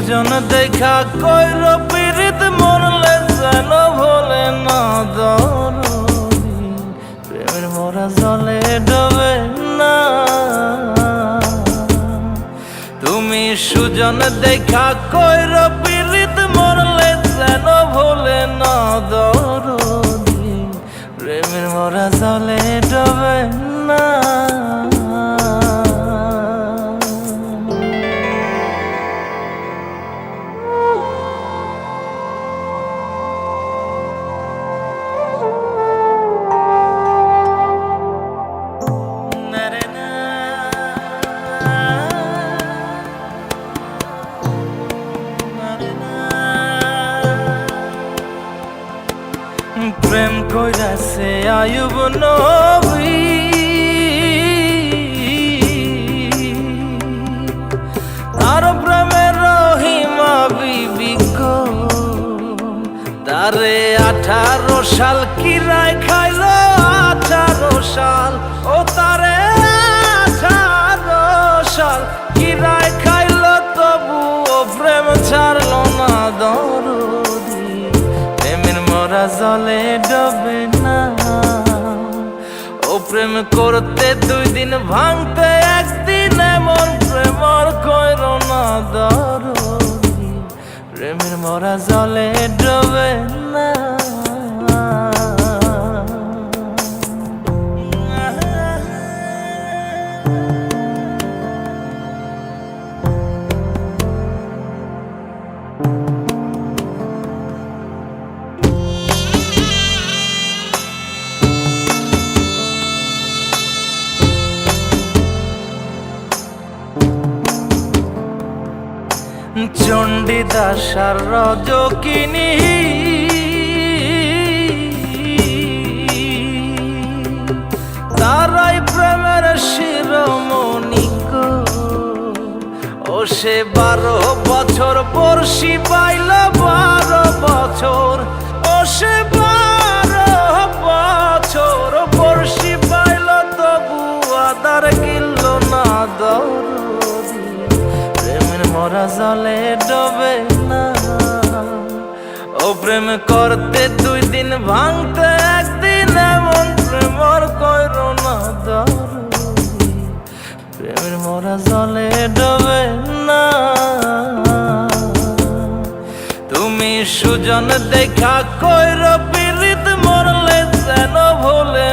সুজন দেখা কইর পীড়িত মরলে যেন ভোলে না দরদি প্রেমের মরা জলে ডবে না। তুমি সুজন দেখা কইর পীড়িত মরলে যেন ভোলে না দরদি প্রেমের মরা জলে ডবে না। প্রেম কইরাছে আয়ুব নবী আর প্রেমের রহিমা বিবি গো তারে 18 সাল কিরায় খাইল 18 সাল ও তারে 18 সাল কিরায় খাইল তবু ও প্রেম ছাড়ল না দরদি প্রেমের মরা জলে ডবে না। ও প্রেম করতে 2 দিন ভাঙতে 1 দিন এমন প্রেম আর কইর না দরদি প্রেমের মরা জলে ডবে না। চণ্ডীদাস আর রজকিনী তারাই প্রেমের শিরোমণি গো ও সে 12 বছর বর্ষি পাইল 12 বছর ও সে 12 বছর বর্ষি পাইল তবু আদার গিলল না দরদি প্রেমের মরা জলে ডবে না। ও প্রেম করতে 2 দিন ভাঙতে 1 দিন এমন প্রেম আর কইর না দরদি প্রেমের মরা জলে ডবে না। তুমি সুজন দেখা কইর পীড়িত মরলে যেন ভোলে